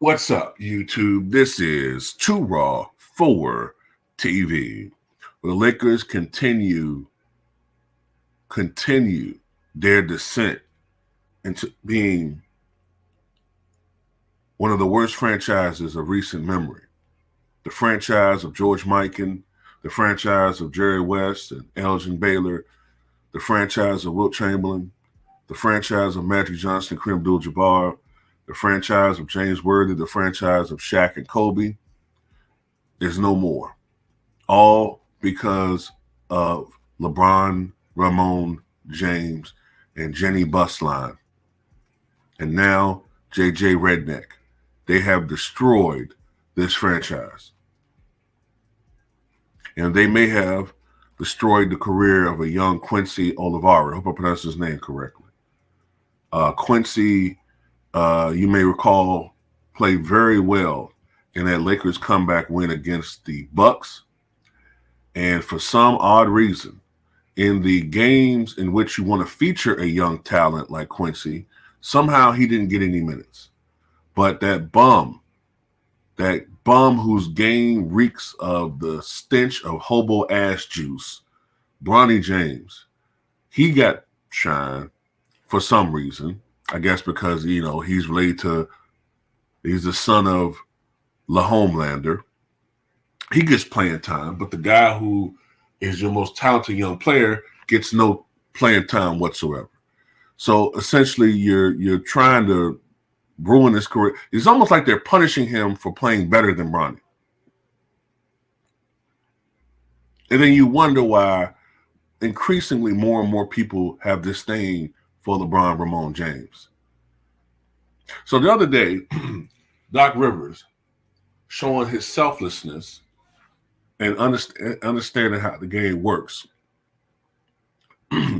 What's up, YouTube? This is Too Raw for TV. The Lakers continue their descent into being one of the worst franchises of recent memory. The franchise of George Mikan, the franchise of Jerry West and Elgin Baylor, the franchise of Wilt Chamberlain, the franchise of Magic Johnson, Kareem Abdul-Jabbar, the franchise of James Worthy, the franchise of Shaq and Kobe. There's no more. All because of LeBron, Ramon, James, and Jenny Busline. And now JJ Redneck. They have destroyed this franchise. And they may have destroyed the career of a young Quincy Olivari. I hope I pronounced his name correctly. Quincy, you may recall, played very well in that Lakers comeback win against the Bucks. And for some odd reason, in the games in which you want to feature a young talent like Quincy, somehow he didn't get any minutes. But that bum whose game reeks of the stench of hobo ass juice, Bronny James, he got shine for some reason. I guess because, he's the son of La Homelander. He gets playing time, but the guy who is your most talented young player gets no playing time whatsoever. So essentially you're trying to ruin his career. It's almost like they're punishing him for playing better than Bronny. And then you wonder why increasingly more and more people have disdain for LeBron Ramon James. So the other day, Doc Rivers, showing his selflessness and understanding how the game works,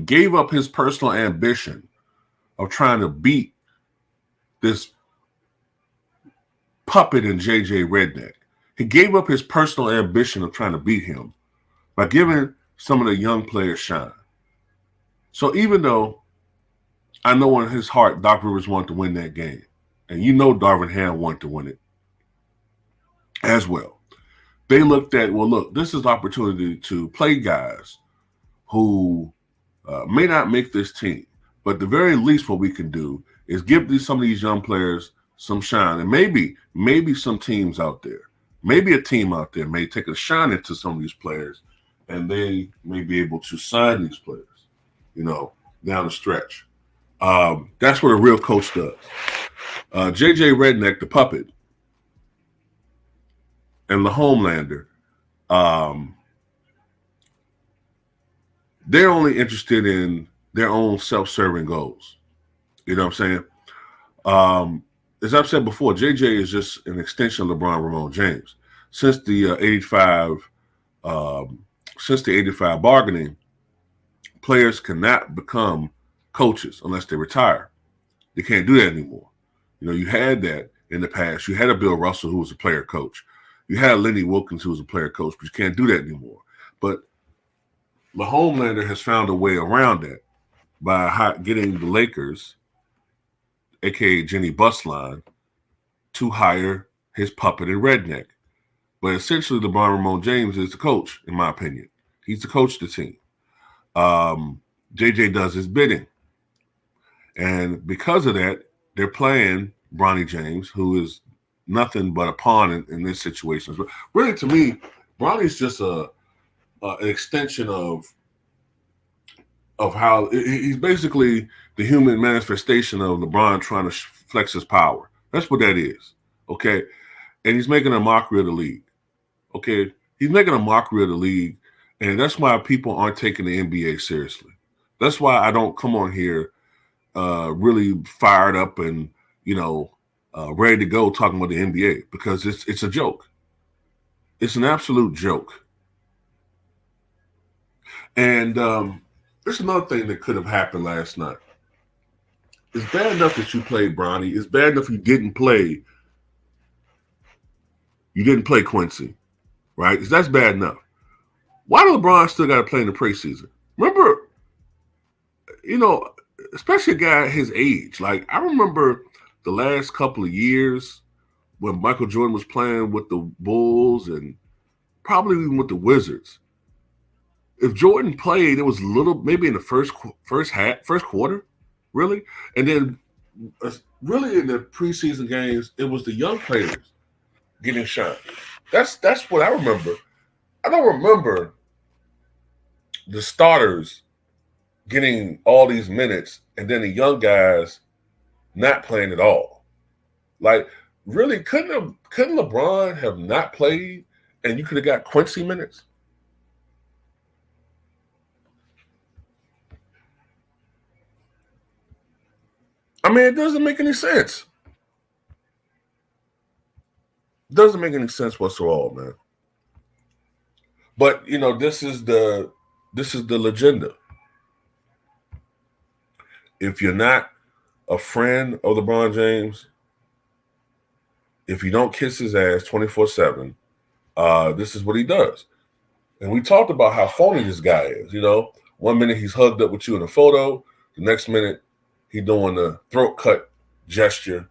gave up his personal ambition of trying to beat this puppet in JJ Redneck. He gave up his personal ambition of trying to beat him by giving some of the young players shine. So even though I know in his heart Doc Rivers wanted to win that game, and Darin Ham wanted to win it as well, they looked at, this is an opportunity to play guys who may not make this team, but at the very least what we can do is give some of these young players some shine. And maybe some teams out there, maybe a team out there may take a shine into some of these players, and they may be able to sign these players, down the stretch. That's what a real coach does. JJ Redneck, the puppet, and the Homelander, they're only interested in their own self-serving goals. You know what I'm saying? As I've said before, JJ is just an extension of LeBron Ramon James. Since the 85 bargaining, players cannot become coaches unless they retire. They can't do that anymore. You had that in the past. You had a Bill Russell who was a player coach. You had a Lenny Wilkins who was a player coach, but you can't do that anymore. But the Homelander has found a way around that by getting the Lakers, a.k.a. Jenny Busline, to hire his puppet and Redneck. But essentially, LeBron Ramon James is the coach, in my opinion. He's the coach of the team. JJ does his bidding. And because of that, they're playing Bronny James, who is nothing but a pawn in this situation. But really, to me, Bronny's just an extension of how he's basically the human manifestation of LeBron trying to flex his power. That's what that is, okay? And he's making a mockery of the league, okay? He's making a mockery of the league, and that's why people aren't taking the NBA seriously. That's why I don't come on here really fired up and, ready to go talking about the NBA, because it's a joke. It's an absolute joke. And there's another thing that could have happened last night. It's bad enough that you played Bronny. It's bad enough you didn't play Quincy, right? Because that's bad enough. Why do LeBron still got to play in the preseason? Remember, especially a guy his age. Like, I remember the last couple of years when Michael Jordan was playing with the Bulls and probably even with the Wizards. If Jordan played, it was maybe in the first quarter, really, and then really in the preseason games, it was the young players getting shot. That's what I remember. I don't remember the starters getting all these minutes and then the young guys not playing at all. Like, really, couldn't LeBron have not played and you could have got Quincy minutes? I mean, it doesn't make any sense. It doesn't make any sense whatsoever, man. But this is the legenda. If you're not a friend of LeBron James, if you don't kiss his ass 24/7, this is what he does. And we talked about how phony this guy is. 1 minute he's hugged up with you in a photo, the next minute he's doing the throat cut gesture,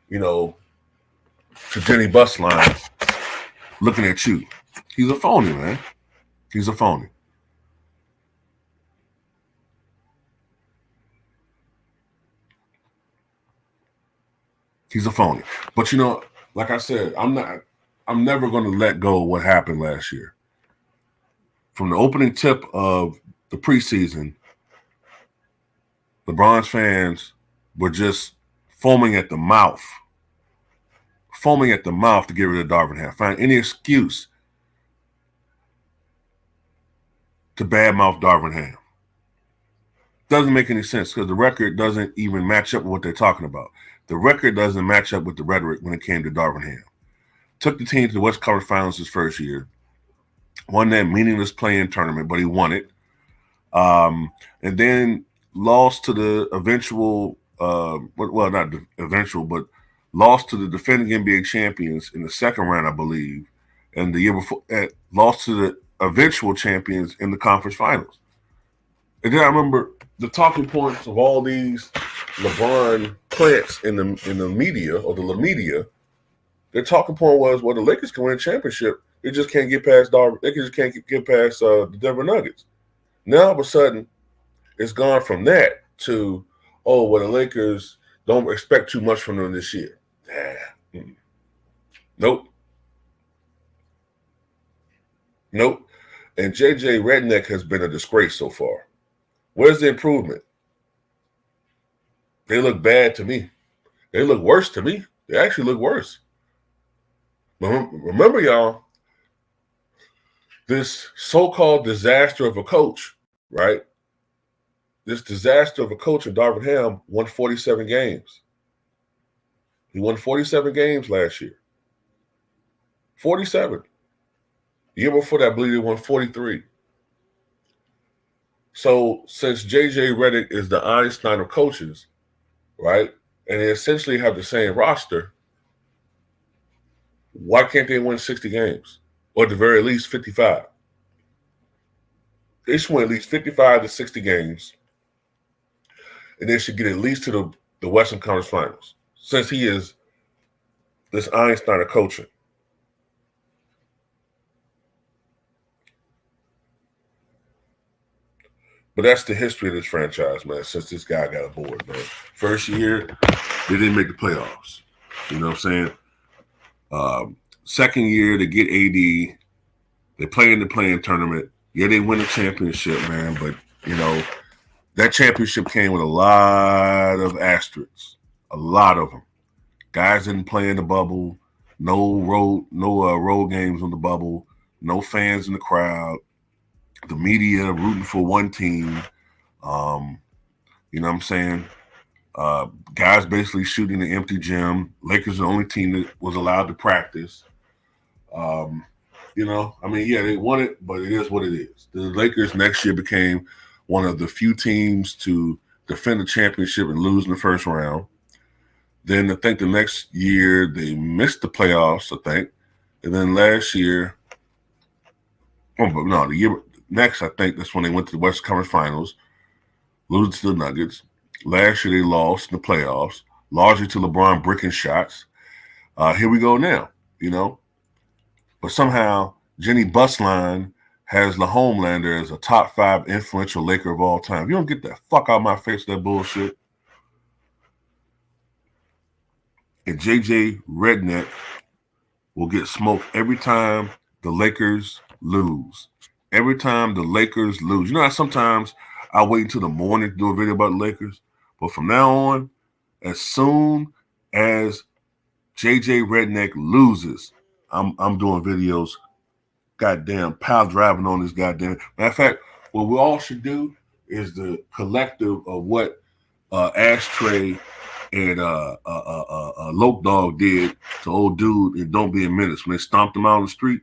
to Jenny Busline, looking at you. He's a phony, man. He's a phony. He's a phony. But like I said, I'm never going to let go of what happened last year. From the opening tip of the preseason, LeBron's fans were just foaming at the mouth to get rid of Darin Ham. Find any excuse to badmouth Darin Ham. Doesn't make any sense because the record doesn't even match up with what they're talking about. The record doesn't match up with the rhetoric when it came to Darin Ham. Took the team to the West Conference Finals his first year. Won that meaningless play-in tournament, but he won it. And then lost to the eventual, not the eventual, but lost to the defending NBA champions in the second round, I believe. And the year before, lost to the eventual champions in the conference finals. And then I remember the talking points of all these LeBron plants in the media or the media. Their talking point was, well, the Lakers can win a championship. They just can't get past They just can't get past the Denver Nuggets. Now all of a sudden, it's gone from that to, the Lakers don't expect too much from them this year. Nope. And JJ Redneck has been a disgrace so far. Where's the improvement? They look bad to me. They look worse to me. They actually look worse. Remember, y'all, this so-called disaster of a coach, right? This disaster of a coach in Darin Ham won 47 games. He won 47 games last year. 47. The year before that, I believe he won 43. So since J.J. Redick is the Einstein of coaches, right, and they essentially have the same roster, why can't they win 60 games? Or at the very least 55? They should win at least 55 to 60 games, and they should get at least to the Western Conference Finals, since he is this Einstein of coaching. But that's the history of this franchise, man, since this guy got aboard, man. First year, they didn't make the playoffs. You know what I'm saying? Second year, they get AD. They play in the play-in tournament. Yeah, they win the championship, man. But, that championship came with a lot of asterisks. A lot of them. Guys didn't play in the bubble. No road games on the bubble. No fans in the crowd. The media rooting for one team. You know what I'm saying? Guys basically shooting the empty gym. Lakers are the only team that was allowed to practice. They won it, but it is what it is. The Lakers next year became one of the few teams to defend the championship and lose in the first round. Then I think the next year they missed the playoffs, I think. And then last year, the year next, I think that's when they went to the Western Conference Finals, losing to the Nuggets. Last year they lost in the playoffs, largely to LeBron bricking shots. Here we go now, you know. But somehow Jenny Busline has the Homelander as a top 5 influential Laker of all time. If you don't get that fuck out of my face, that bullshit. And JJ Redneck will get smoked every time the Lakers lose. Every time the Lakers lose. You know how sometimes I wait until the morning to do a video about the Lakers? But from now on, as soon as JJ Redneck loses, I'm doing videos, goddamn, pile driving on this goddamn. Matter of fact, what we all should do is the collective of what Ashtray and Loke Dog did to old dude and Don't Be a Menace when they stomped him out on the street.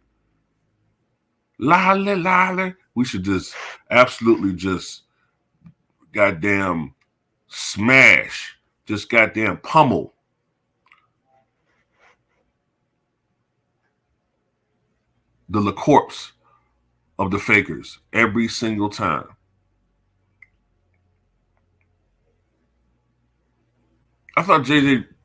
Lolly, lolly. We should just absolutely just goddamn smash, just goddamn pummel the corpse of the fakers every single time. I thought JJ